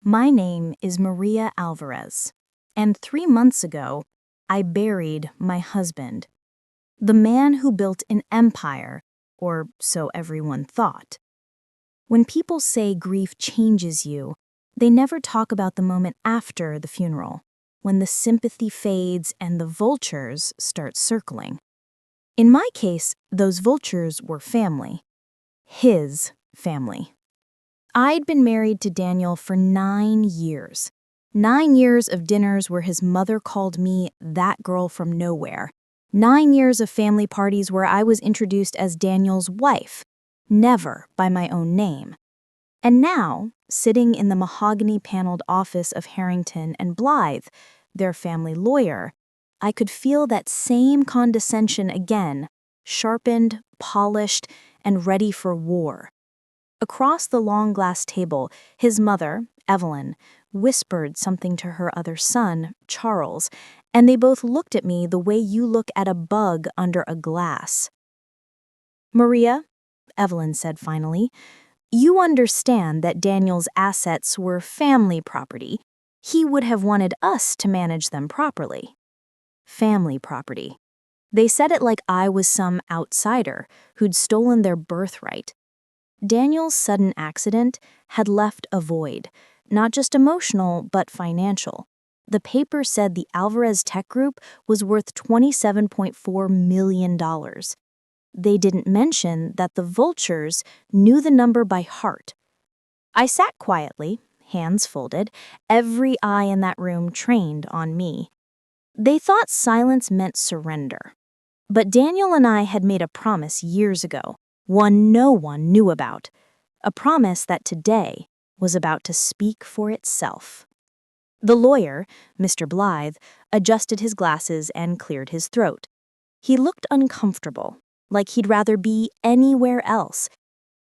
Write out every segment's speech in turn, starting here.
My name is Maria Alvarez, and 3 months ago, I buried my husband, the man who built an empire, or so everyone thought. When people say grief changes you, they never talk about the moment after the funeral, when the sympathy fades and the vultures start circling. In my case, those vultures were family. His family. I'd been married to Daniel for 9 years. 9 years of dinners where his mother called me that girl from nowhere. 9 years of family parties where I was introduced as Daniel's wife, never by my own name. And now, sitting in the mahogany-paneled office of Harrington and Blythe, their family lawyer, I could feel that same condescension again, sharpened, polished, and ready for war. Across the long glass table, his mother, Evelyn, whispered something to her other son, Charles, and they both looked at me the way you look at a bug under a glass. "Maria," Evelyn said finally, "you understand that Daniel's assets were family property. He would have wanted us to manage them properly." Family property. They said it like I was some outsider who'd stolen their birthright. Daniel's sudden accident had left a void, not just emotional, but financial. The paper said the Alvarez Tech Group was worth $27.4 million. They didn't mention that the vultures knew the number by heart. I sat quietly, hands folded, every eye in that room trained on me. They thought silence meant surrender. But Daniel and I had made a promise years ago, one no one knew about, a promise that today was about to speak for itself. The lawyer, Mr. Blythe, adjusted his glasses and cleared his throat. He looked uncomfortable, like he'd rather be anywhere else.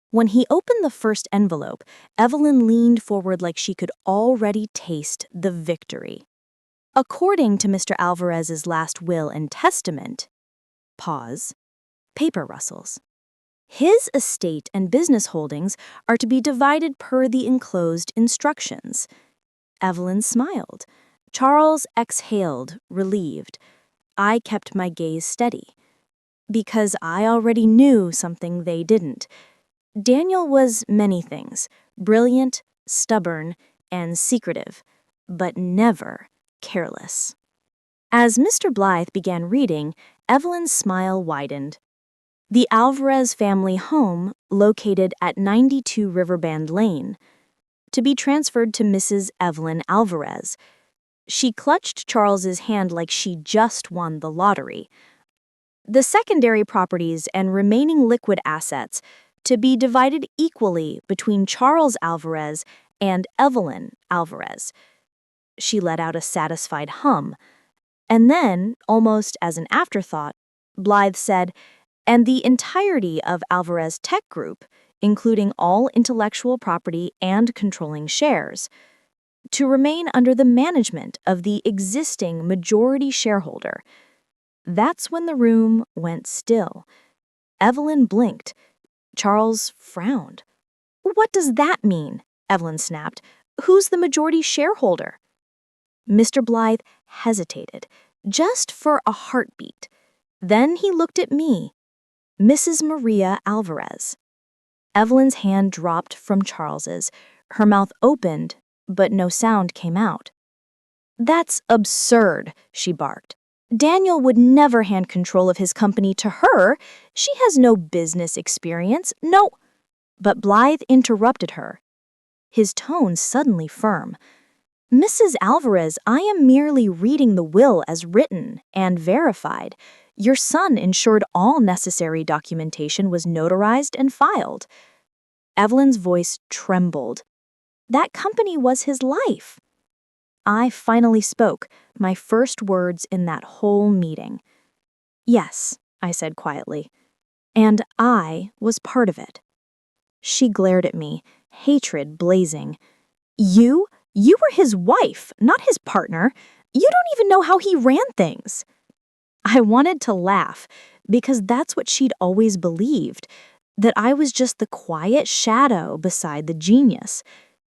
When he opened the first envelope, Evelyn leaned forward like she could already taste the victory. According to Mr. Alvarez's last will and testament, pause, paper rustles. His estate and business holdings are to be divided per the enclosed instructions. Evelyn smiled. Charles exhaled, relieved. I kept my gaze steady. Because I already knew something they didn't. Daniel was many things, brilliant, stubborn, and secretive, but never careless. As Mr. Blythe began reading, Evelyn's smile widened. The Alvarez family home, located at 92 Riverband Lane, to be transferred to Mrs. Evelyn Alvarez. She clutched Charles's hand like she just won the lottery. The secondary properties and remaining liquid assets to be divided equally between Charles Alvarez and Evelyn Alvarez. She let out a satisfied hum. And then, almost as an afterthought, Blythe said, "And the entirety of Alvarez Tech Group, including all intellectual property and controlling shares, to remain under the management of the existing majority shareholder." That's when the room went still. Evelyn blinked. Charles frowned. "What does that mean?" Evelyn snapped. "Who's the majority shareholder?" Mr. Blythe hesitated, just for a heartbeat. Then he looked at me. "Mrs. Maria Alvarez." Evelyn's hand dropped from Charles's. Her mouth opened, but no sound came out. "That's absurd," she barked. "Daniel would never hand control of his company to her. She has no business experience, no—" But Blythe interrupted her, his tone suddenly firm. "Mrs. Alvarez, I am merely reading the will as written and verified. Your son ensured all necessary documentation was notarized and filed." Evelyn's voice trembled. That company was his life. I finally spoke, my first words in that whole meeting. "Yes," I said quietly, "and I was part of it." She glared at me, hatred blazing. You? You were his wife, not his partner. You don't even know how he ran things." I wanted to laugh, because that's what she'd always believed, that I was just the quiet shadow beside the genius.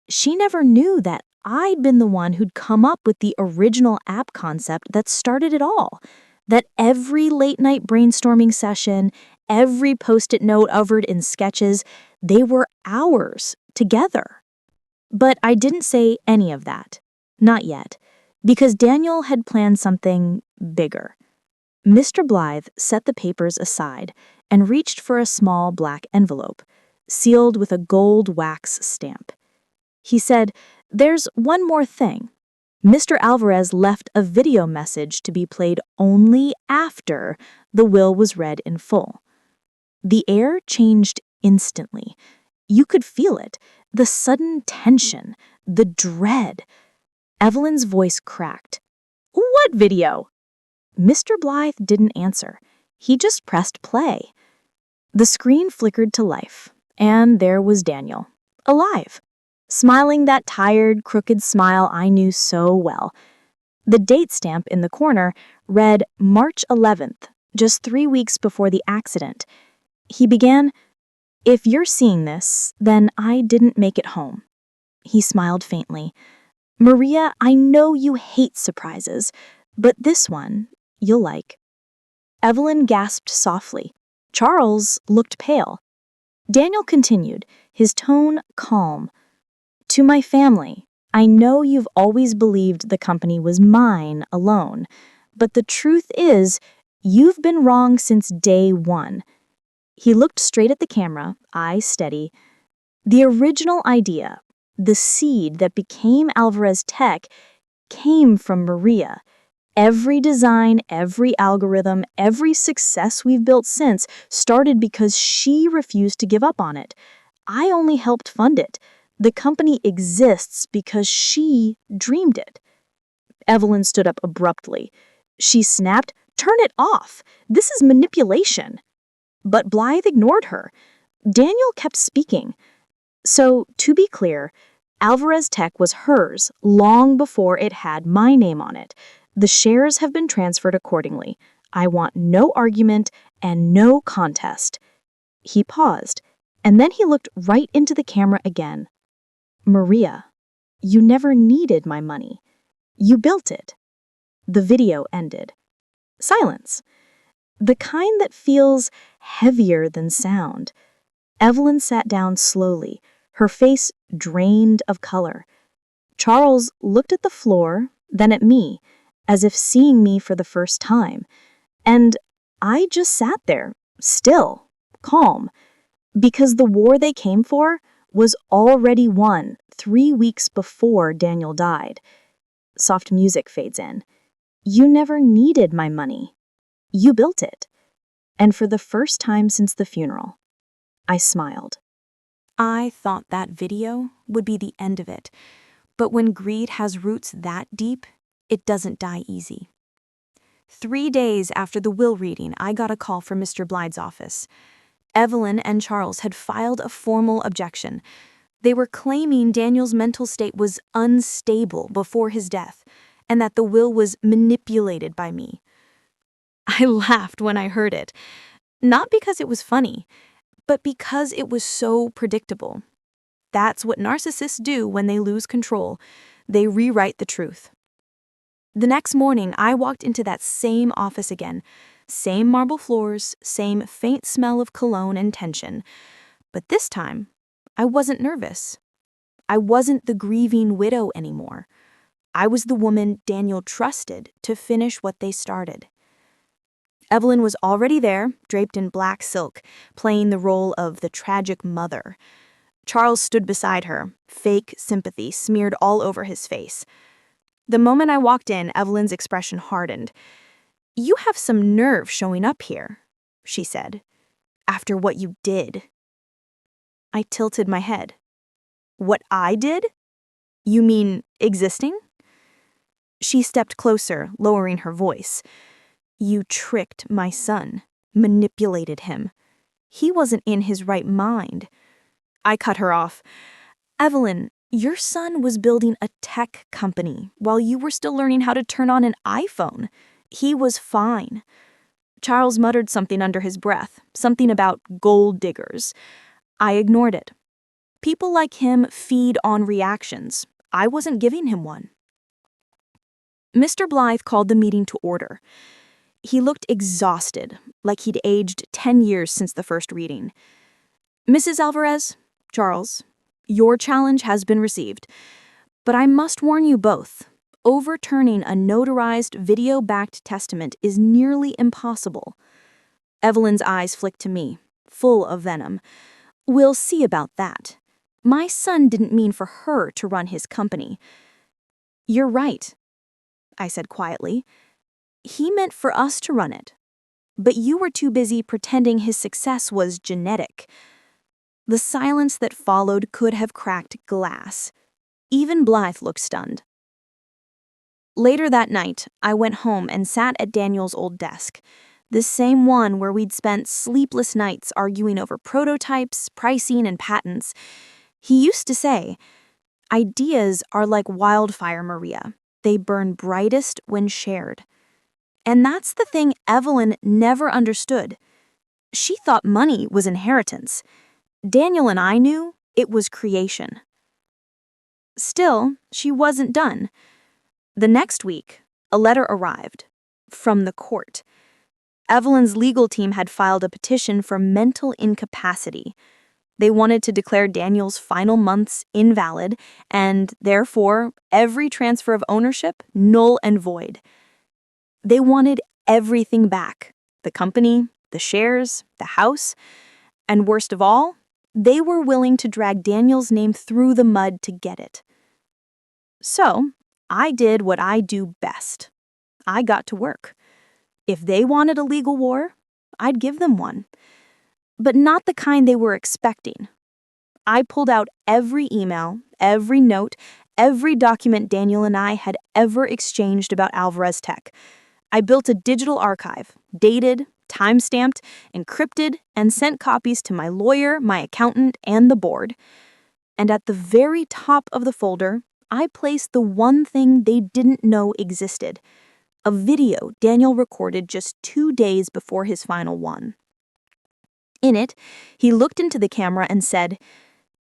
She never knew that I'd been the one who'd come up with the original app concept that started it all. That every late night brainstorming session, every post-it note covered in sketches, they were ours together. But I didn't say any of that. Not yet. Because Daniel had planned something bigger. Mr. Blythe set the papers aside and reached for a small black envelope, sealed with a gold wax stamp. He said, "There's one more thing. Mr. Alvarez left a video message to be played only after the will was read in full." The air changed instantly. You could feel it, the sudden tension, the dread. Evelyn's voice cracked. "What video?" Mr. Blythe didn't answer. He just pressed play. The screen flickered to life, and there was Daniel, alive, smiling that tired, crooked smile I knew so well. The date stamp in the corner read March 11th, just 3 weeks before the accident. He began, "If you're seeing this, then I didn't make it home." He smiled faintly. "Maria, I know you hate surprises, but this one you'll like." Evelyn gasped softly. Charles looked pale. Daniel continued, his tone calm. "To my family, I know you've always believed the company was mine alone, but the truth is, you've been wrong since day one." He looked straight at the camera, eyes steady. "The original idea, the seed that became Alvarez Tech, came from Maria. Every design, every algorithm, every success we've built since started because she refused to give up on it. I only helped fund it. The company exists because she dreamed it." Evelyn stood up abruptly. She snapped, "Turn it off! This is manipulation." But Blythe ignored her. Daniel kept speaking. "So, to be clear, Alvarez Tech was hers long before it had my name on it. The shares have been transferred accordingly. I want no argument and no contest." He paused, and then he looked right into the camera again. "Maria, you never needed my money. You built it." The video ended. Silence. The kind that feels heavier than sound. Evelyn sat down slowly, her face drained of color. Charles looked at the floor, then at me, as if seeing me for the first time. And I just sat there, still, calm, because the war they came for was already won 3 weeks before Daniel died. Soft music fades in. "You never needed my money. You built it." And for the first time since the funeral, I smiled. I thought that video would be the end of it, but when greed has roots that deep, it doesn't die easy. 3 days after the will reading, I got a call from Mr. Blythe's office. Evelyn and Charles had filed a formal objection. They were claiming Daniel's mental state was unstable before his death, and that the will was manipulated by me. I laughed when I heard it, not because it was funny, but because it was so predictable. That's what narcissists do when they lose control. They rewrite the truth. The next morning, I walked into that same office again. Same marble floors, same faint smell of cologne and tension. But this time, I wasn't nervous. I wasn't the grieving widow anymore. I was the woman Daniel trusted to finish what they started. Evelyn was already there, draped in black silk, playing the role of the tragic mother. Charles stood beside her, fake sympathy smeared all over his face. The moment I walked in, Evelyn's expression hardened. "You have some nerve showing up here," she said, "after what you did." I tilted my head. "What I did? You mean existing?" She stepped closer, lowering her voice. "You tricked my son, manipulated him. He wasn't in his right mind." I cut her off. "Evelyn, your son was building a tech company while you were still learning how to turn on an iPhone. He was fine." Charles muttered something under his breath, something about gold diggers. I ignored it. People like him feed on reactions. I wasn't giving him one. Mr. Blythe called the meeting to order. He looked exhausted, like he'd aged 10 years since the first reading. Mrs. Alvarez, Charles, your challenge has been received, but I must warn you both. Overturning a notarized, video-backed testament is nearly impossible. Evelyn's eyes flicked to me, full of venom. We'll see about that. My son didn't mean for her to run his company. You're right, I said quietly. He meant for us to run it. But you were too busy pretending his success was genetic. The silence that followed could have cracked glass. Even Blythe looked stunned. Later that night, I went home and sat at Daniel's old desk, the same one where we'd spent sleepless nights arguing over prototypes, pricing, and patents. He used to say, "Ideas are like wildfire, Maria. They burn brightest when shared." And that's the thing Evelyn never understood. She thought money was inheritance. Daniel and I knew it was creation. Still, she wasn't done. The next week, a letter arrived from the court. Evelyn's legal team had filed a petition for mental incapacity. They wanted to declare Daniel's final months invalid and, therefore, every transfer of ownership null and void. They wanted everything back: the company, the shares, the house, and worst of all, they were willing to drag Daniel's name through the mud to get it. So, I did what I do best. I got to work. If they wanted a legal war, I'd give them one. But not the kind they were expecting. I pulled out every email, every note, every document Daniel and I had ever exchanged about Alvarez Tech. I built a digital archive, dated, time-stamped, encrypted, and sent copies to my lawyer, my accountant, and the board. And at the very top of the folder, I placed the one thing they didn't know existed: a video Daniel recorded just 2 days before his final one. In it, he looked into the camera and said,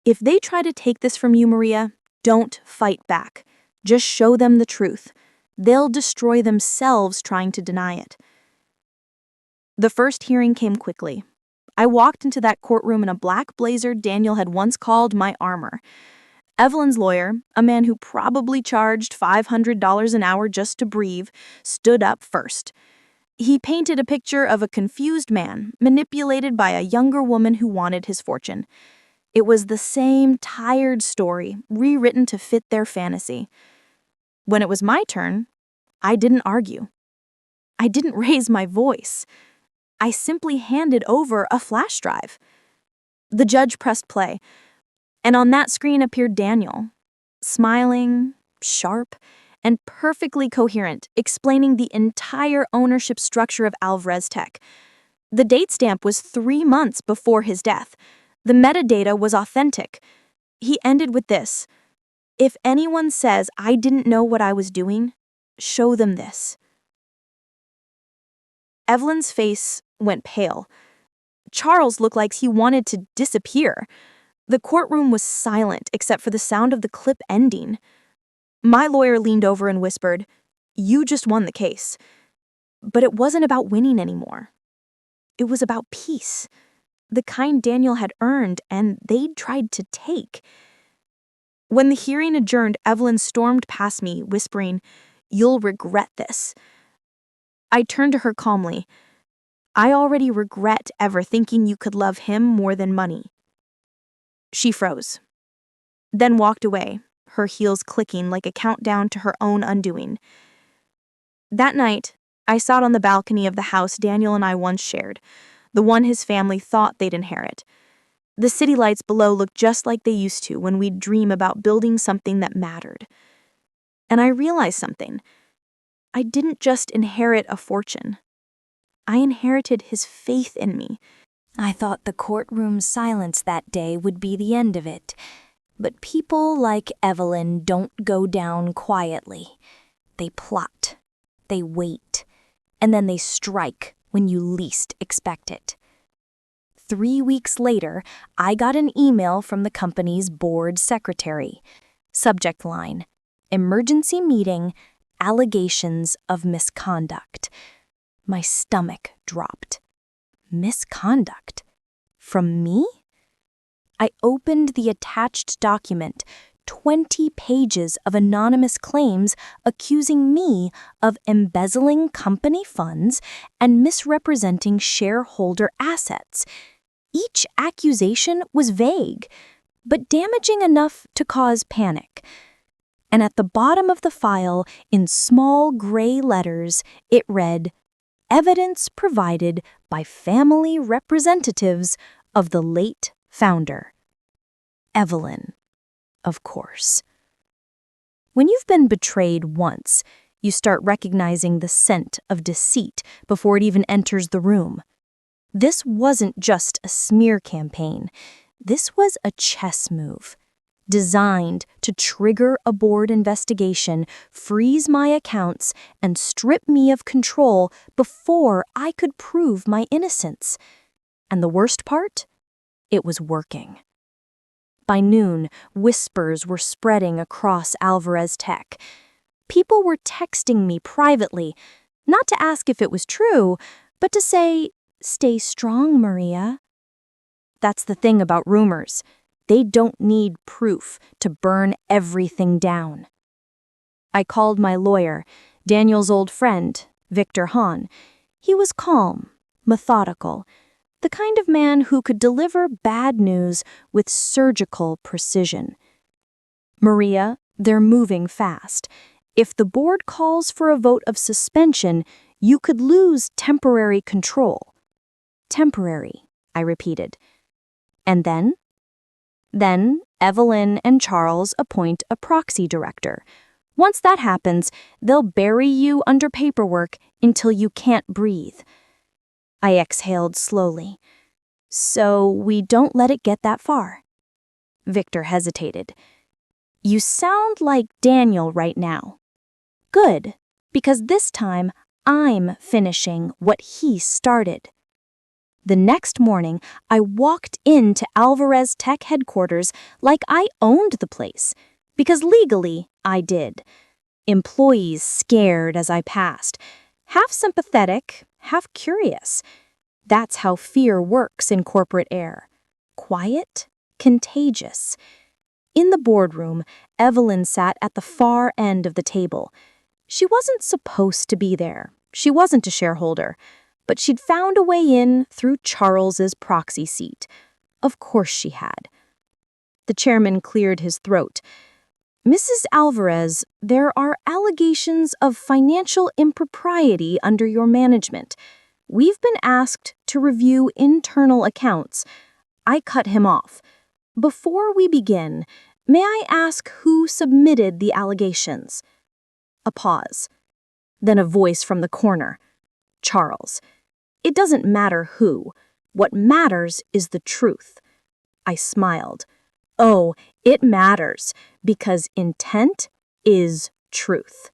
"If they try to take this from you, Maria, don't fight back. Just show them the truth. They'll destroy themselves trying to deny it." The first hearing came quickly. I walked into that courtroom in a black blazer Daniel had once called my armor. Evelyn's lawyer, a man who probably charged $500 an hour just to breathe, stood up first. He painted a picture of a confused man manipulated by a younger woman who wanted his fortune. It was the same tired story, rewritten to fit their fantasy. When it was my turn, I didn't argue. I didn't raise my voice. I simply handed over a flash drive. The judge pressed play, and on that screen appeared Daniel, smiling, sharp, and perfectly coherent, explaining the entire ownership structure of Alvarez Tech. The date stamp was 3 months before his death. The metadata was authentic. He ended with this: "If anyone says I didn't know what I was doing, show them this." Evelyn's face went pale. Charles looked like he wanted to disappear. The courtroom was silent except for the sound of the clip ending. My lawyer leaned over and whispered, "You just won the case." But it wasn't about winning anymore. It was about peace, the kind Daniel had earned and they'd tried to take. When the hearing adjourned, Evelyn stormed past me, whispering, "You'll regret this." I turned to her calmly. "I already regret ever thinking you could love him more than money." She froze, then walked away, her heels clicking like a countdown to her own undoing. That night, I sat on the balcony of the house Daniel and I once shared, the one his family thought they'd inherit. The city lights below looked just like they used to when we'd dream about building something that mattered. And I realized something. I didn't just inherit a fortune. I inherited his faith in me. I thought the courtroom silence that day would be the end of it. But people like Evelyn don't go down quietly. They plot, they wait, and then they strike when you least expect it. 3 weeks later, I got an email from the company's board secretary. Subject line: Emergency meeting, allegations of misconduct. My stomach dropped. Misconduct? From me? I opened the attached document, 20 pages of anonymous claims accusing me of embezzling company funds and misrepresenting shareholder assets. Each accusation was vague, but damaging enough to cause panic. And at the bottom of the file, in small gray letters, it read, "Evidence provided by family representatives of the late founder." Evelyn, of course. When you've been betrayed once, you start recognizing the scent of deceit before it even enters the room. This wasn't just a smear campaign. This was a chess move, designed to trigger a board investigation, freeze my accounts, and strip me of control before I could prove my innocence. And the worst part? It was working. By noon, whispers were spreading across Alvarez Tech. People were texting me privately, not to ask if it was true, but to say, "Stay strong, Maria." That's the thing about rumors. They don't need proof to burn everything down. I called my lawyer, Daniel's old friend, Victor Hahn. He was calm, methodical, the kind of man who could deliver bad news with surgical precision. "Maria, they're moving fast. If the board calls for a vote of suspension, you could lose temporary control." "Temporary," I repeated. "And then?" "Then Evelyn and Charles appoint a proxy director. Once that happens, they'll bury you under paperwork until you can't breathe." I exhaled slowly. "So we don't let it get that far?" Victor hesitated. "You sound like Daniel right now." "Good, because this time I'm finishing what he started." The next morning, I walked into Alvarez Tech headquarters like I owned the place, because legally I did. Employees scared as I passed, half sympathetic, half curious. That's how fear works in corporate air. Quiet, contagious. In the boardroom, Evelyn sat at the far end of the table. She wasn't supposed to be there. She wasn't a shareholder. But she'd found a way in through Charles's proxy seat. Of course she had. The chairman cleared his throat. "Mrs. Alvarez, there are allegations of financial impropriety under your management. We've been asked to review internal accounts." I cut him off. "Before we begin, may I ask who submitted the allegations?" A pause. Then a voice from the corner. "Charles. It doesn't matter who. What matters is the truth." I smiled. "Oh, it matters, because intent is truth."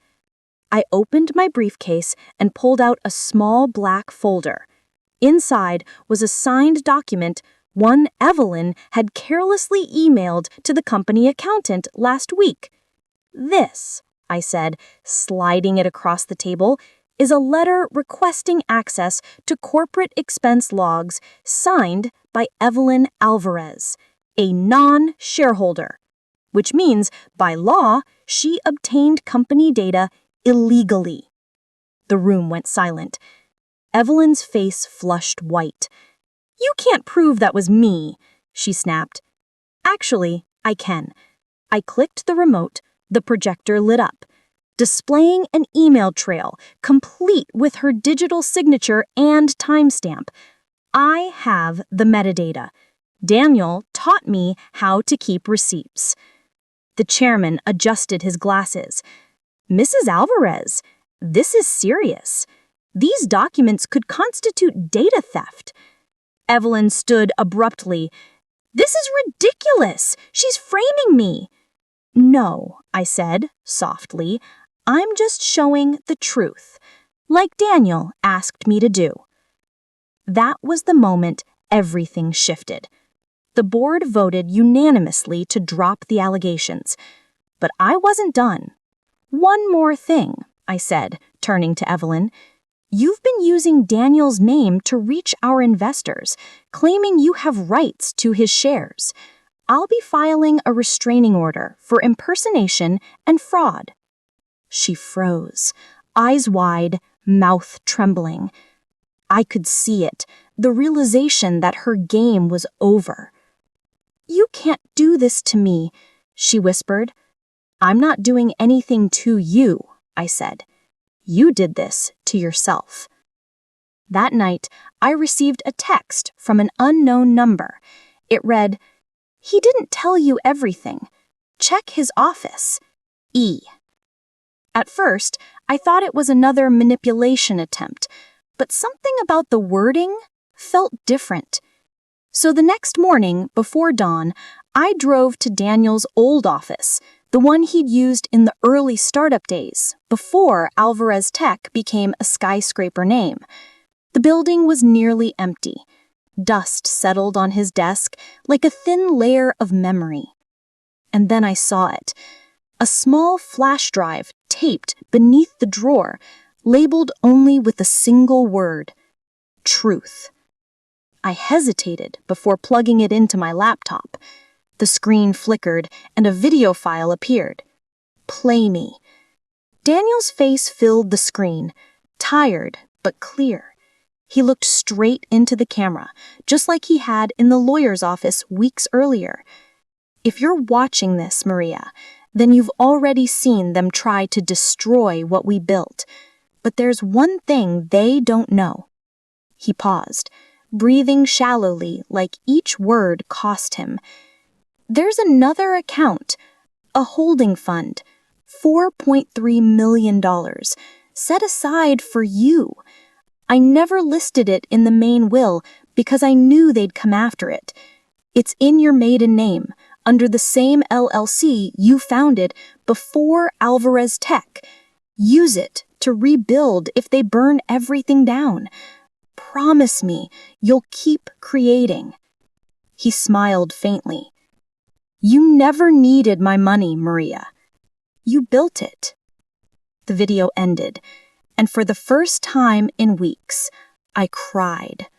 I opened my briefcase and pulled out a small black folder. Inside was a signed document one Evelyn had carelessly emailed to the company accountant last week. "This," I said, sliding it across the table, "is a letter requesting access to corporate expense logs signed by Evelyn Alvarez, a non-shareholder, which means, by law, she obtained company data illegally." The room went silent. Evelyn's face flushed white. "You can't prove that was me," she snapped. "Actually, I can." I clicked the remote. The projector lit up, displaying an email trail, complete with her digital signature and timestamp. I have the metadata. Daniel taught me how to keep receipts. The chairman adjusted his glasses. "Mrs. Alvarez, this is serious. These documents could constitute data theft." Evelyn stood abruptly. "This is ridiculous. She's framing me." "No," I said, softly. "I'm just showing the truth, like Daniel asked me to do." That was the moment everything shifted. The board voted unanimously to drop the allegations. But I wasn't done. "One more thing," I said, turning to Evelyn. "You've been using Daniel's name to reach our investors, claiming you have rights to his shares. I'll be filing a restraining order for impersonation and fraud." She froze, eyes wide, mouth trembling. I could see it, the realization that her game was over. "You can't do this to me," she whispered. "I'm not doing anything to you," I said. "You did this to yourself." That night, I received a text from an unknown number. It read, "He didn't tell you everything. Check his office. E." At first, I thought it was another manipulation attempt, but something about the wording felt different. So the next morning, before dawn, I drove to Daniel's old office, the one he'd used in the early startup days, before Alvarez Tech became a skyscraper name. The building was nearly empty. Dust settled on his desk like a thin layer of memory. And then I saw it. A small flash drive taped beneath the drawer, labeled only with a single word: truth. I hesitated before plugging it into my laptop. The screen flickered and a video file appeared. "Play me." Daniel's face filled the screen, tired but clear. He looked straight into the camera, just like he had in the lawyer's office weeks earlier. "If you're watching this, Maria, then you've already seen them try to destroy what we built. But there's one thing they don't know." He paused, breathing shallowly like each word cost him. "There's another account, a holding fund, $4.3 million, set aside for you. I never listed it in the main will because I knew they'd come after it. It's in your maiden name, under the same LLC you founded before Alvarez Tech. Use it to rebuild if they burn everything down. Promise me you'll keep creating." He smiled faintly. "You never needed my money, Maria. You built it." The video ended, and for the first time in weeks, I cried.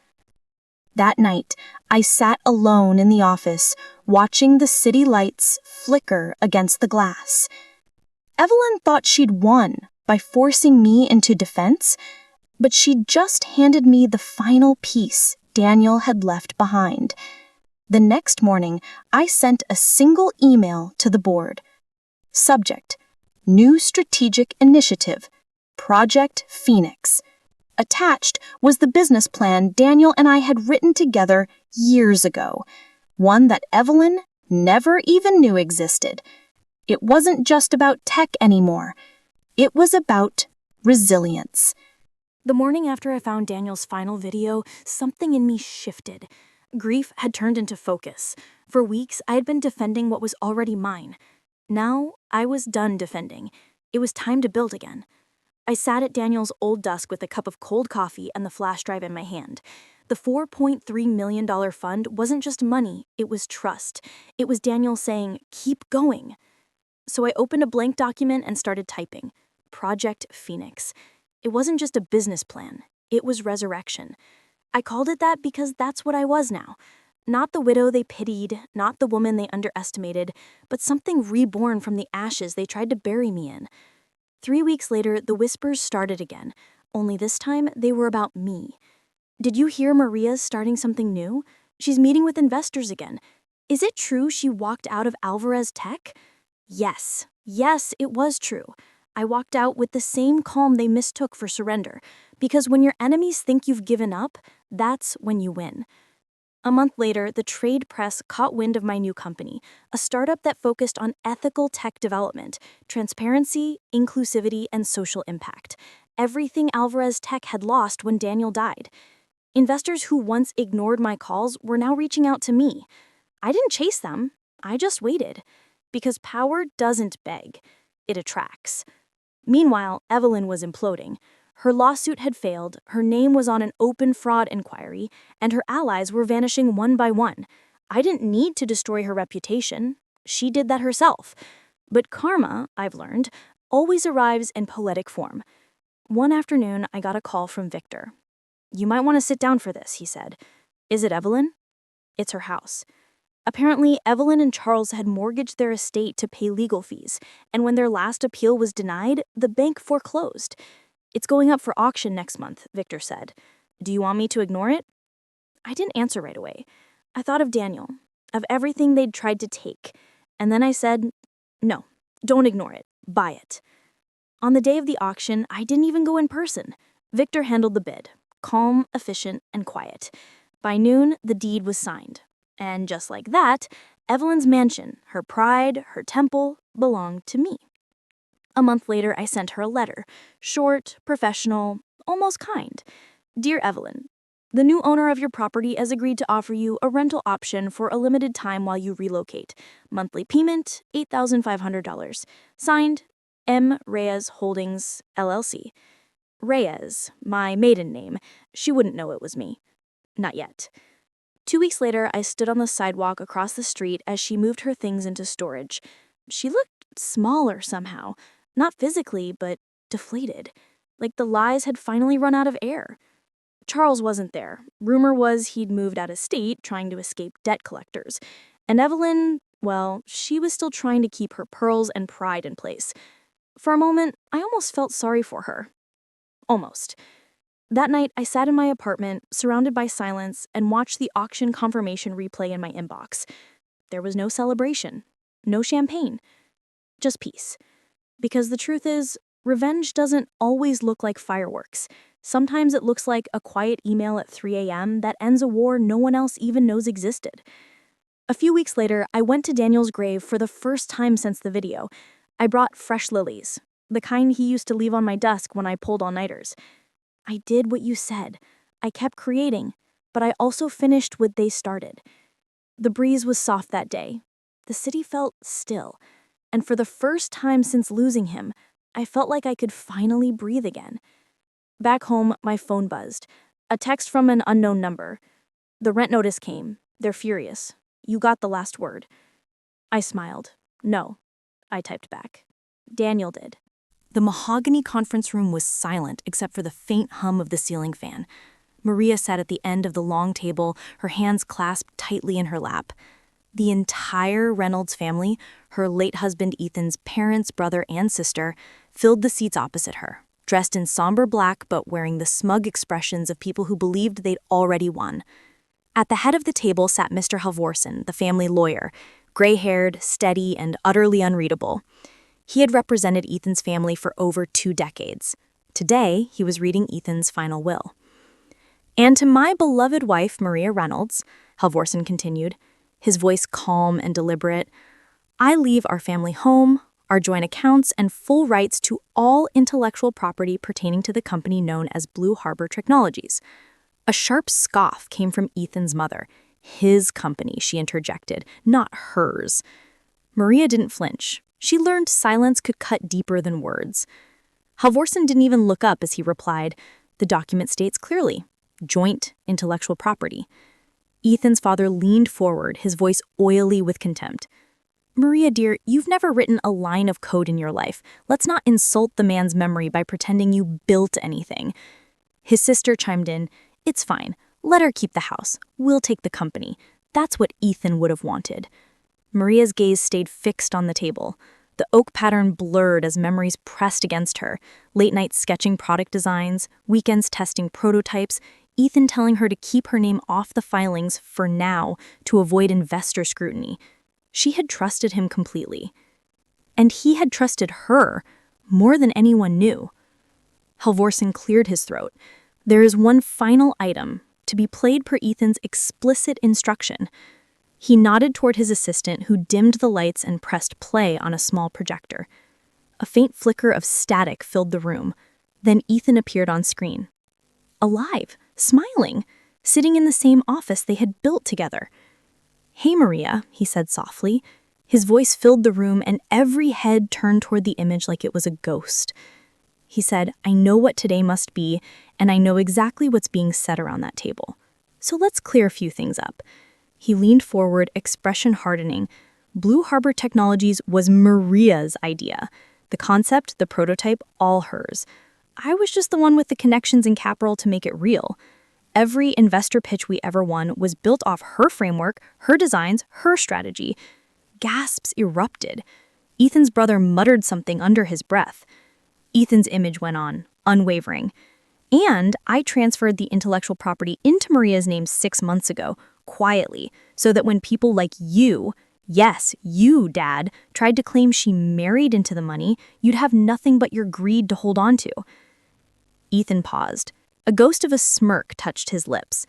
That night, I sat alone in the office, watching the city lights flicker against the glass. Evelyn thought she'd won by forcing me into defense, but she'd just handed me the final piece Daniel had left behind. The next morning, I sent a single email to the board. Subject: New Strategic Initiative, Project Phoenix. Attached was the business plan Daniel and I had written together years ago, one that Evelyn never even knew existed. It wasn't just about tech anymore. It was about resilience. The morning after I found Daniel's final video, something in me shifted. Grief had turned into focus. For weeks, I had been defending what was already mine. Now, I was done defending. It was time to build again. I sat at Daniel's old desk with a cup of cold coffee and the flash drive in my hand. The $4.3 million fund wasn't just money, it was trust. It was Daniel saying, "Keep going." So I opened a blank document and started typing. Project Phoenix. It wasn't just a business plan, it was resurrection. I called it that because that's what I was now. Not the widow they pitied, not the woman they underestimated, but something reborn from the ashes they tried to bury me in. 3 weeks later, the whispers started again, only this time they were about me. "Did you hear Maria's starting something new? She's meeting with investors again. Is it true she walked out of Alvarez Tech?" Yes, it was true. I walked out with the same calm they mistook for surrender, because when your enemies think you've given up, that's when you win. A month later, the trade press caught wind of my new company, a startup that focused on ethical tech development, transparency, inclusivity, and social impact. Everything Alvarez Tech had lost when Daniel died. Investors who once ignored my calls were now reaching out to me. I didn't chase them, I just waited. Because power doesn't beg, it attracts. Meanwhile, Evelyn was imploding. Her lawsuit had failed, her name was on an open fraud inquiry, and her allies were vanishing one by one. I didn't need to destroy her reputation. She did that herself. But karma, I've learned, always arrives in poetic form. One afternoon, I got a call from Victor. "You might want to sit down for this," he said. "Is it Evelyn?" "It's her house." Apparently, Evelyn and Charles had mortgaged their estate to pay legal fees, and when their last appeal was denied, the bank foreclosed. "It's going up for auction next month," Victor said. "Do you want me to ignore it?" I didn't answer right away. I thought of Daniel, of everything they'd tried to take, and then I said, "No, don't ignore it. Buy it." On the day of the auction, I didn't even go in person. Victor handled the bid, calm, efficient, and quiet. By noon, the deed was signed. And just like that, Evelyn's mansion, her pride, her temple, belonged to me. A month later, I sent her a letter, short, professional, almost kind. "Dear Evelyn, the new owner of your property has agreed to offer you a rental option for a limited time while you relocate. Monthly payment, $8,500. Signed, M. Reyes Holdings, LLC. Reyes, my maiden name. She wouldn't know it was me. Not yet." 2 weeks later, I stood on the sidewalk across the street as she moved her things into storage. She looked smaller somehow, not physically, but deflated, like the lies had finally run out of air. Charles wasn't there. Rumor was he'd moved out of state, trying to escape debt collectors. And Evelyn, well, she was still trying to keep her pearls and pride in place. For a moment, I almost felt sorry for her. Almost. That night, I sat in my apartment, surrounded by silence, and watched the auction confirmation replay in my inbox. There was no celebration, no champagne, just peace. Because the truth is, revenge doesn't always look like fireworks. Sometimes it looks like a quiet email at 3 a.m. that ends a war no one else even knows existed. A few weeks later, I went to Daniel's grave for the first time since the video. I brought fresh lilies, the kind he used to leave on my desk when I pulled all-nighters. I did what you said. I kept creating, but I also finished what they started. The breeze was soft that day. The city felt still, and for the first time since losing him, I felt like I could finally breathe again. Back home, my phone buzzed. A text from an unknown number. "The rent notice came. They're furious. You got the last word." I smiled. "No," I typed back. Daniel did. The mahogany conference room was silent except for the faint hum of the ceiling fan. Maria sat at the end of the long table, her hands clasped tightly in her lap. The entire Reynolds family, her late husband Ethan's parents, brother, and sister, filled the seats opposite her, dressed in somber black but wearing the smug expressions of people who believed they'd already won. At the head of the table sat Mr. Halvorsen, the family lawyer, gray-haired, steady, and utterly unreadable. He had represented Ethan's family for over 2 decades. Today, he was reading Ethan's final will. "And to my beloved wife, Maria Reynolds," Halvorsen continued, his voice calm and deliberate, "I leave our family home, our joint accounts, and full rights to all intellectual property pertaining to the company known as Blue Harbor Technologies." A sharp scoff came from Ethan's mother. "His company," she interjected, "not hers." Maria didn't flinch. She learned silence could cut deeper than words. Halvorsen didn't even look up as he replied, "The document states clearly, joint intellectual property." Ethan's father leaned forward, his voice oily with contempt. "Maria, dear, you've never written a line of code in your life. Let's not insult the man's memory by pretending you built anything." His sister chimed in, "It's fine. Let her keep the house. We'll take the company." That's what Ethan would have wanted. Maria's gaze stayed fixed on the table. The oak pattern blurred as memories pressed against her. Late nights sketching product designs, weekends testing prototypes, Ethan telling her to keep her name off the filings for now to avoid investor scrutiny. She had trusted him completely. And he had trusted her more than anyone knew. Halvorsen cleared his throat. "There is one final item, to be played per Ethan's explicit instruction." He nodded toward his assistant, who dimmed the lights and pressed play on a small projector. A faint flicker of static filled the room. Then Ethan appeared on screen. Alive, smiling, sitting in the same office they had built together. "Hey, Maria," he said softly. His voice filled the room, and every head turned toward the image like it was a ghost. He said, "I know what today must be, and I know exactly what's being said around that table. So let's clear a few things up." He leaned forward, expression hardening. Blue Harbor Technologies was Maria's idea. The concept, the prototype, all hers. I was just the one with the connections and capital to make it real. Every investor pitch we ever won was built off her framework, her designs, her strategy. Gasps erupted. Ethan's brother muttered something under his breath. Ethan's image went on, unwavering. And I transferred the intellectual property into Maria's name 6 months ago, quietly, so that when people like you, yes, you, Dad, tried to claim she married into the money, you'd have nothing but your greed to hold on to. Ethan paused. A ghost of a smirk touched his lips.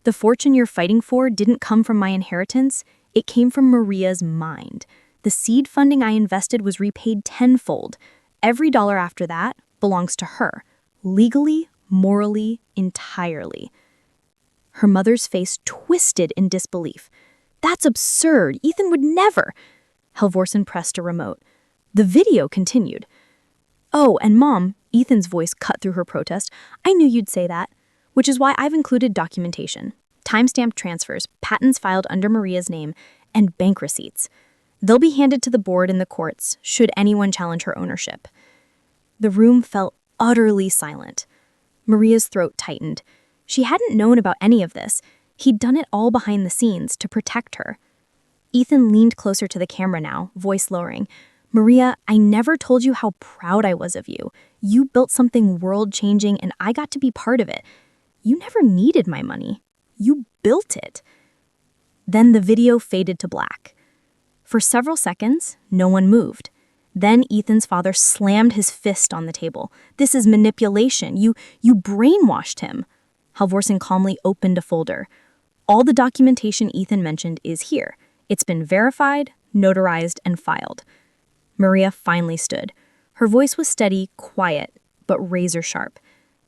The fortune you're fighting for didn't come from my inheritance, it came from Maria's mind. The seed funding I invested was repaid tenfold. Every dollar after that belongs to her, legally, morally, entirely. Her mother's face twisted in disbelief. That's absurd. Ethan would never. Halvorsen pressed a remote. The video continued. Oh, and Mom, Ethan's voice cut through her protest, I knew you'd say that, which is why I've included documentation, timestamped transfers, patents filed under Maria's name, and bank receipts. They'll be handed to the board in the courts, should anyone challenge her ownership. The room felt utterly silent. Maria's throat tightened. She hadn't known about any of this. He'd done it all behind the scenes to protect her. Ethan leaned closer to the camera now, voice lowering. Maria, I never told you how proud I was of you. You built something world-changing and I got to be part of it. You never needed my money. You built it. Then the video faded to black. For several seconds, no one moved. Then Ethan's father slammed his fist on the table. This is manipulation. You brainwashed him. Halvorsen calmly opened a folder. All the documentation Ethan mentioned is here. It's been verified, notarized, and filed. Maria finally stood. Her voice was steady, quiet, but razor sharp.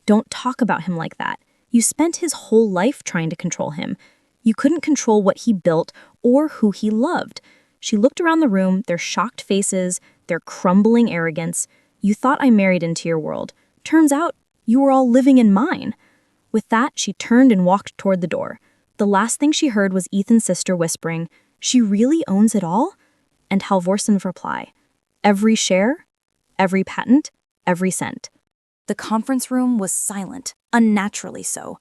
Don't talk about him like that. You spent his whole life trying to control him. You couldn't control what he built or who he loved. She looked around the room, their shocked faces, their crumbling arrogance. You thought I married into your world. Turns out, you were all living in mine. With that, she turned and walked toward the door. The last thing she heard was Ethan's sister whispering, "She really owns it all?" And Halvorsen's reply, "Every share, every patent, every cent." The conference room was silent, unnaturally so.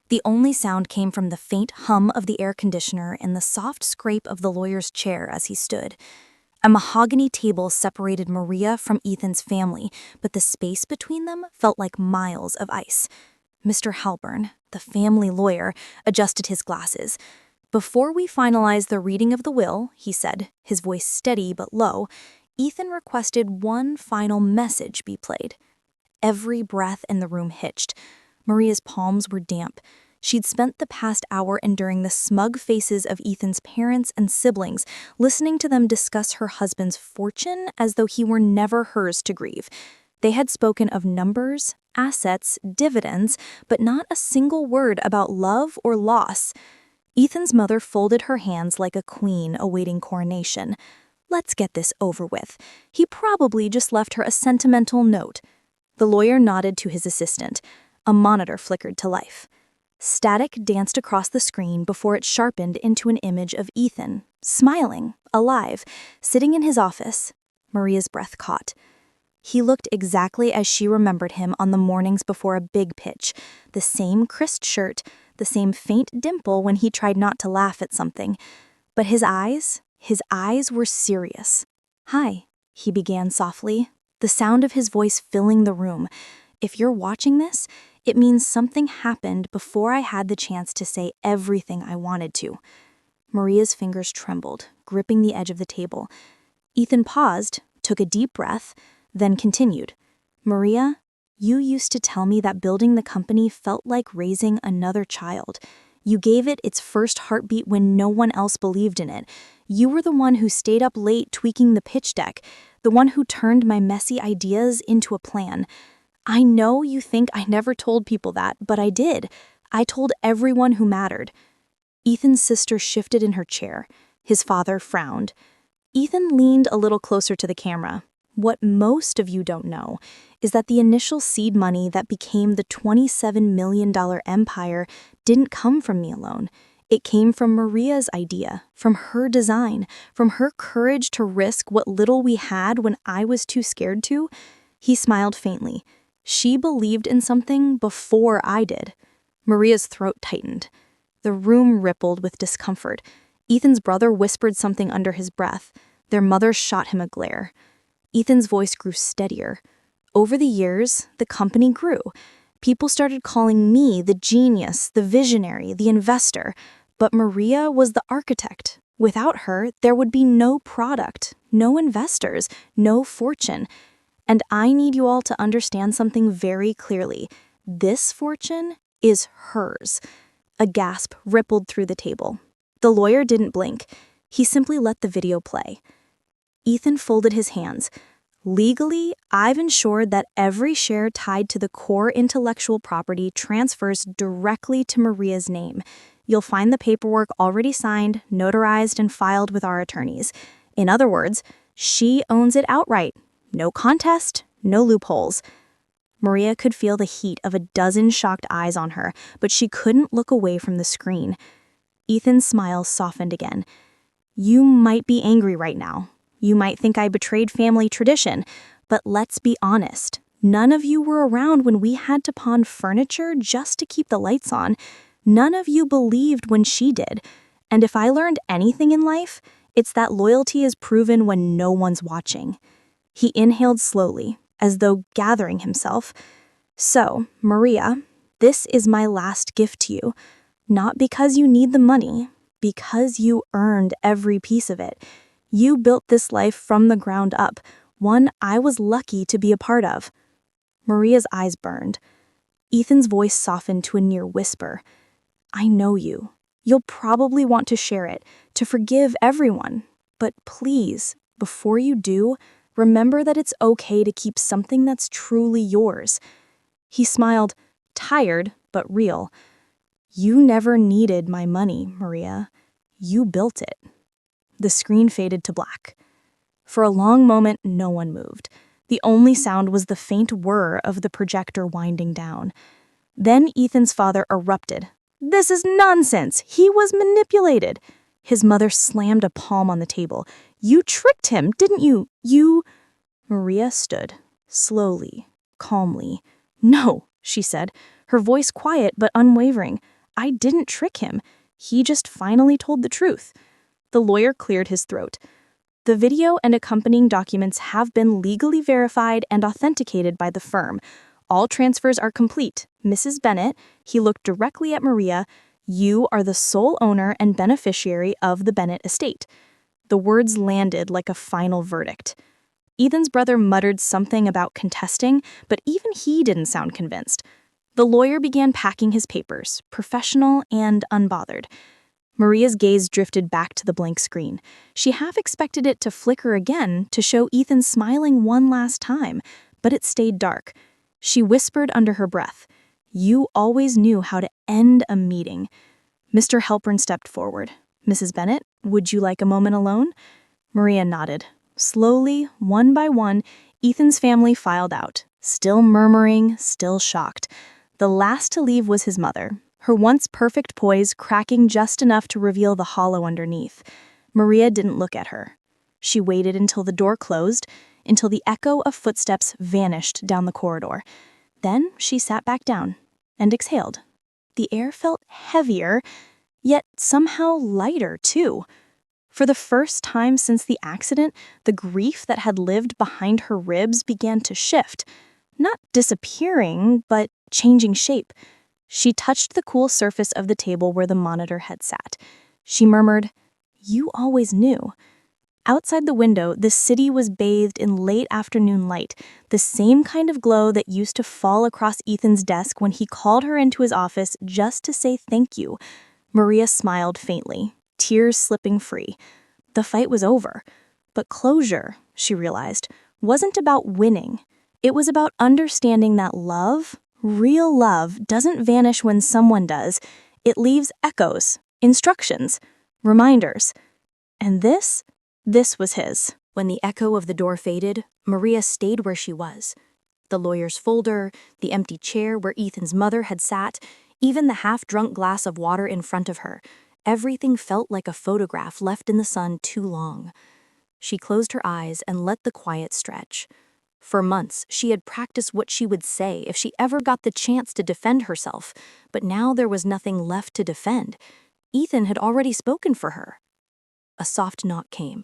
The only sound came from the faint hum of the air conditioner and the soft scrape of the lawyer's chair as he stood. A mahogany table separated Maria from Ethan's family, but the space between them felt like miles of ice. Mr. Halburn, the family lawyer, adjusted his glasses. "Before we finalize the reading of the will," he said, his voice steady but low, Ethan requested one final message be played. Every breath in the room hitched. Maria's palms were damp. She'd spent the past hour enduring the smug faces of Ethan's parents and siblings, listening to them discuss her husband's fortune as though he were never hers to grieve. They had spoken of numbers, assets, dividends, but not a single word about love or loss. Ethan's mother folded her hands like a queen awaiting coronation. Let's get this over with. He probably just left her a sentimental note. The lawyer nodded to his assistant. A monitor flickered to life. Static danced across the screen before it sharpened into an image of Ethan, smiling, alive, sitting in his office. Maria's breath caught. He looked exactly as she remembered him on the mornings before a big pitch, the same crisp shirt, the same faint dimple when he tried not to laugh at something. But his eyes were serious. "Hi," he began softly, the sound of his voice filling the room. "If you're watching this, it means something happened before I had the chance to say everything I wanted to." Maria's fingers trembled, gripping the edge of the table. Ethan paused, took a deep breath, then continued. "Maria, you used to tell me that building the company felt like raising another child. You gave it its first heartbeat when no one else believed in it. You were the one who stayed up late tweaking the pitch deck, the one who turned my messy ideas into a plan. I know you think I never told people that, but I did. I told everyone who mattered." Ethan's sister shifted in her chair. His father frowned. Ethan leaned a little closer to the camera. "What most of you don't know is that the initial seed money that became the $27 million empire didn't come from me alone. It came from Maria's idea, from her design, from her courage to risk what little we had when I was too scared to. He smiled faintly. She believed in something before I did. Maria's throat tightened. The room rippled with discomfort. Ethan's brother whispered something under his breath. Their mother shot him a glare. Ethan's voice grew steadier. Over the years, the company grew. People started calling me the genius, the visionary, the investor. But Maria was the architect. Without her, there would be no product, no investors, no fortune. And I need you all to understand something very clearly. This fortune is hers. A gasp rippled through the table. The lawyer didn't blink. He simply let the video play. Ethan folded his hands. Legally, I've ensured that every share tied to the core intellectual property transfers directly to Maria's name. You'll find the paperwork already signed, notarized, and filed with our attorneys. In other words, she owns it outright. No contest, no loopholes. Maria could feel the heat of a dozen shocked eyes on her, but she couldn't look away from the screen. Ethan's smile softened again. You might be angry right now. You might think I betrayed family tradition, but let's be honest. None of you were around when we had to pawn furniture just to keep the lights on. None of you believed when she did. And if I learned anything in life, it's that loyalty is proven when no one's watching. He inhaled slowly, as though gathering himself. So, Maria, this is my last gift to you. Not because you need the money, because you earned every piece of it. You built this life from the ground up, one I was lucky to be a part of. Maria's eyes burned. Ethan's voice softened to a near whisper. I know you. You'll probably want to share it, to forgive everyone. But please, before you do, remember that it's okay to keep something that's truly yours. He smiled, tired but real. You never needed my money, Maria. You built it. The screen faded to black. For a long moment, no one moved. The only sound was the faint whir of the projector winding down. Then Ethan's father erupted. This is nonsense! He was manipulated! His mother slammed a palm on the table. You tricked him, didn't you? Maria stood, slowly, calmly. No, she said, her voice quiet but unwavering. I didn't trick him. He just finally told the truth. The lawyer cleared his throat. The video and accompanying documents have been legally verified and authenticated by the firm. All transfers are complete. Mrs. Bennett, he looked directly at Maria, you are the sole owner and beneficiary of the Bennett estate. The words landed like a final verdict. Ethan's brother muttered something about contesting, but even he didn't sound convinced. The lawyer began packing his papers, professional and unbothered. Maria's gaze drifted back to the blank screen. She half expected it to flicker again to show Ethan smiling one last time, but it stayed dark. She whispered under her breath, You always knew how to end a meeting. Mr. Halpern stepped forward. Mrs. Bennett, would you like a moment alone? Maria nodded. Slowly, one by one, Ethan's family filed out, still murmuring, still shocked. The last to leave was his mother, her once perfect poise cracking just enough to reveal the hollow underneath. Maria didn't look at her. She waited until the door closed, until the echo of footsteps vanished down the corridor. Then she sat back down and exhaled. The air felt heavier, yet somehow lighter, too. For the first time since the accident, the grief that had lived behind her ribs began to shift. Not disappearing, but changing shape. She touched the cool surface of the table where the monitor had sat. She murmured, You always knew. Outside the window, the city was bathed in late afternoon light, the same kind of glow that used to fall across Ethan's desk when he called her into his office just to say thank you. Maria smiled faintly, tears slipping free. The fight was over. But closure, she realized, wasn't about winning. It was about understanding that love, real love, doesn't vanish when someone does. It leaves echoes, instructions, reminders. And this was his. When the echo of the door faded, Maria stayed where she was. The lawyer's folder, the empty chair where Ethan's mother had sat, even the half-drunk glass of water in front of her. Everything felt like a photograph left in the sun too long. She closed her eyes and let the quiet stretch. For months, she had practiced what she would say if she ever got the chance to defend herself, but now there was nothing left to defend. Ethan had already spoken for her. A soft knock came.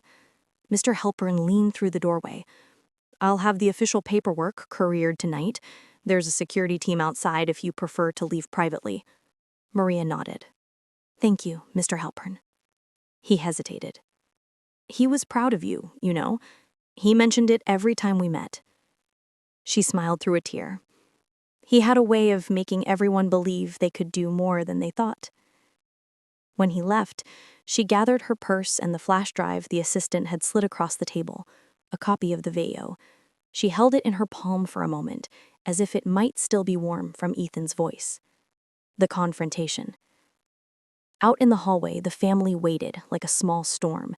Mr. Halpern leaned through the doorway. "I'll have the official paperwork couriered tonight. There's a security team outside if you prefer to leave privately." Maria nodded. "Thank you, Mr. Halpern." He hesitated. "He was proud of you, you know. He mentioned it every time we met." She smiled through a tear. He had a way of making everyone believe they could do more than they thought. When he left, she gathered her purse and the flash drive the assistant had slid across the table, a copy of the video. She held it in her palm for a moment, as if it might still be warm from Ethan's voice. The confrontation. Out in the hallway, the family waited like a small storm.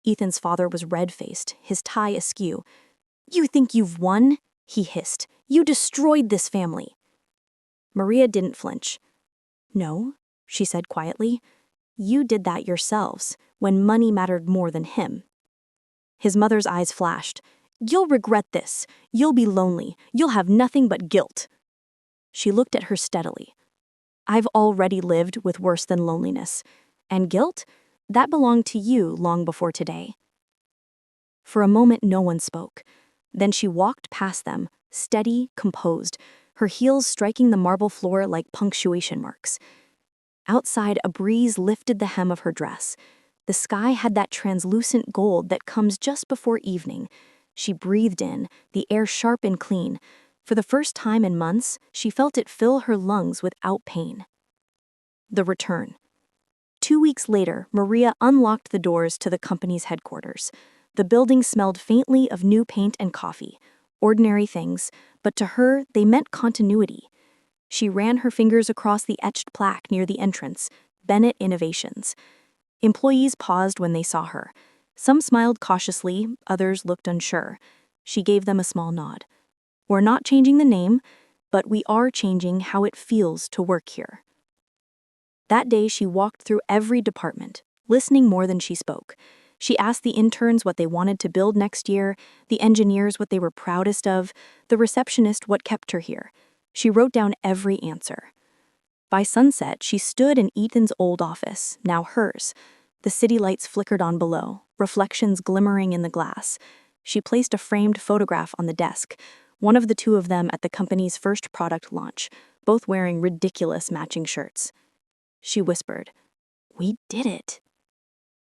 Ethan's father was red-faced, his tie askew. "You think you've won?" he hissed. "You destroyed this family." Maria didn't flinch. "No," she said quietly. "You did that yourselves, when money mattered more than him." His mother's eyes flashed. "You'll regret this. You'll be lonely. You'll have nothing but guilt." She looked at her steadily. "I've already lived with worse than loneliness. And guilt? That belonged to you long before today." For a moment, no one spoke. Then she walked past them, steady, composed, her heels striking the marble floor like punctuation marks. Outside, a breeze lifted the hem of her dress. The sky had that translucent gold that comes just before evening. She breathed in, the air sharp and clean. For the first time in months, she felt it fill her lungs without pain. The return. 2 weeks later, Maria unlocked the doors to the company's headquarters. The building smelled faintly of new paint and coffee. Ordinary things, but to her, they meant continuity. She ran her fingers across the etched plaque near the entrance, Bennett Innovations. Employees paused when they saw her. Some smiled cautiously, others looked unsure. She gave them a small nod. "We're not changing the name, but we are changing how it feels to work here." That day, she walked through every department, listening more than she spoke. She asked the interns what they wanted to build next year, the engineers what they were proudest of, the receptionist what kept her here. She wrote down every answer. By sunset, she stood in Ethan's old office, now hers. The city lights flickered on below, reflections glimmering in the glass. She placed a framed photograph on the desk, one of the two of them at the company's first product launch, both wearing ridiculous matching shirts. She whispered, "We did it."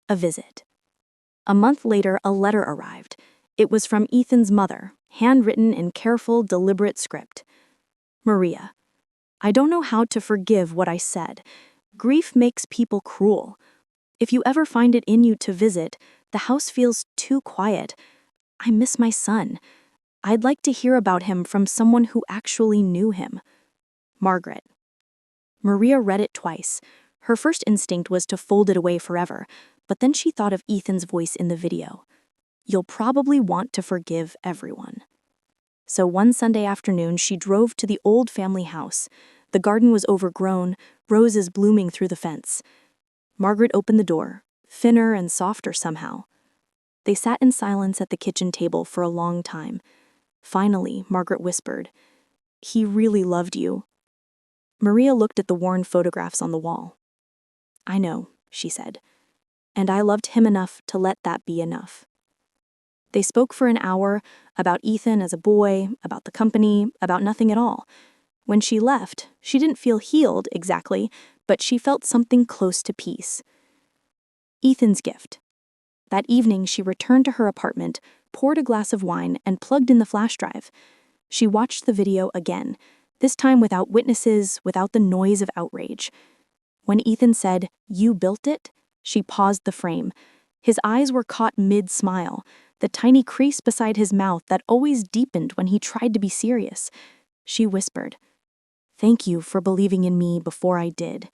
A visit. A month later, a letter arrived. It was from Ethan's mother, handwritten in careful, deliberate script. "Maria, I don't know how to forgive what I said. Grief makes people cruel. If you ever find it in you to visit, the house feels too quiet. I miss my son. I'd like to hear about him from someone who actually knew him. Margaret." Maria read it twice. Her first instinct was to fold it away forever, but then she thought of Ethan's voice in the video. "You'll probably want to forgive everyone." So one Sunday afternoon, she drove to the old family house. The garden was overgrown, roses blooming through the fence. Margaret opened the door, thinner and softer somehow. They sat in silence at the kitchen table for a long time. Finally, Margaret whispered, "He really loved you." Maria looked at the worn photographs on the wall. "I know," she said, "and I loved him enough to let that be enough." They spoke for an hour about Ethan as a boy, about the company, about nothing at all. When she left, she didn't feel healed exactly, but she felt something close to peace. Ethan's gift. That evening, she returned to her apartment, poured a glass of wine, and plugged in the flash drive. She watched the video again, this time without witnesses, without the noise of outrage. When Ethan said, "You built it," she paused the frame. His eyes were caught mid-smile, the tiny crease beside his mouth that always deepened when he tried to be serious. She whispered, "Thank you for believing in me before I did."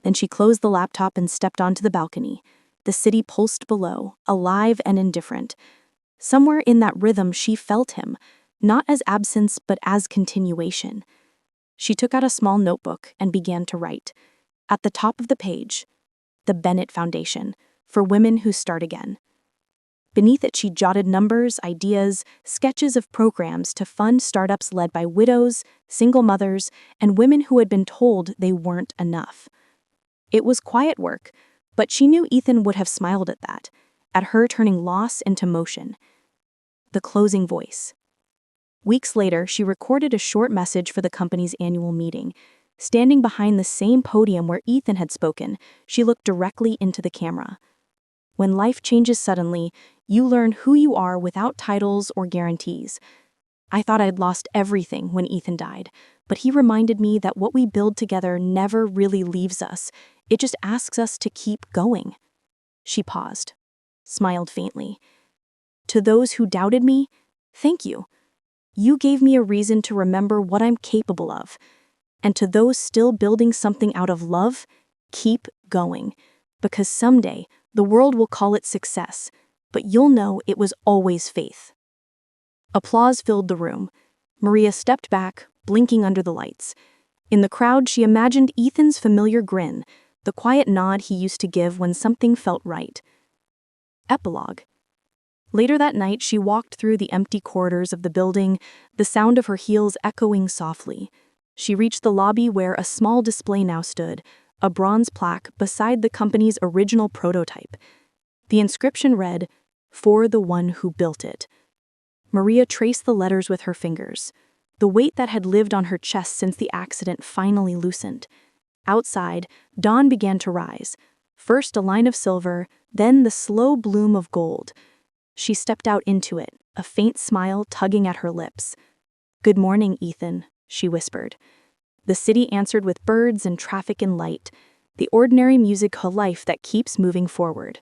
Then she closed the laptop and stepped onto the balcony. The city pulsed below, alive and indifferent. Somewhere in that rhythm she felt him, not as absence but as continuation. She took out a small notebook and began to write. At the top of the page, the Bennett Foundation for women who start again. Beneath it, she jotted numbers, ideas, sketches of programs to fund startups led by widows, single mothers, and women who had been told they weren't enough. It was quiet work, but she knew Ethan would have smiled at that, at her turning loss into motion. The closing voice. Weeks later, she recorded a short message for the company's annual meeting. Standing behind the same podium where Ethan had spoken, she looked directly into the camera. When life changes suddenly, you learn who you are without titles or guarantees. I thought I'd lost everything when Ethan died, but he reminded me that what we build together never really leaves us. It just asks us to keep going. She paused, smiled faintly. To those who doubted me, thank you. You gave me a reason to remember what I'm capable of. And to those still building something out of love, keep going. Because someday, the world will call it success, but you'll know it was always faith. Applause filled the room. Maria stepped back, blinking under the lights. In the crowd, she imagined Ethan's familiar grin, the quiet nod he used to give when something felt right. Epilogue. Later that night, she walked through the empty corridors of the building, the sound of her heels echoing softly. She reached the lobby where a small display now stood, a bronze plaque beside the company's original prototype. The inscription read, "For the one who built it." Maria traced the letters with her fingers. The weight that had lived on her chest since the accident finally loosened. Outside, dawn began to rise. First a line of silver, then the slow bloom of gold. She stepped out into it, a faint smile tugging at her lips. "Good morning, Ethan," she whispered. The city answered with birds and traffic and light, the ordinary music of life that keeps moving forward.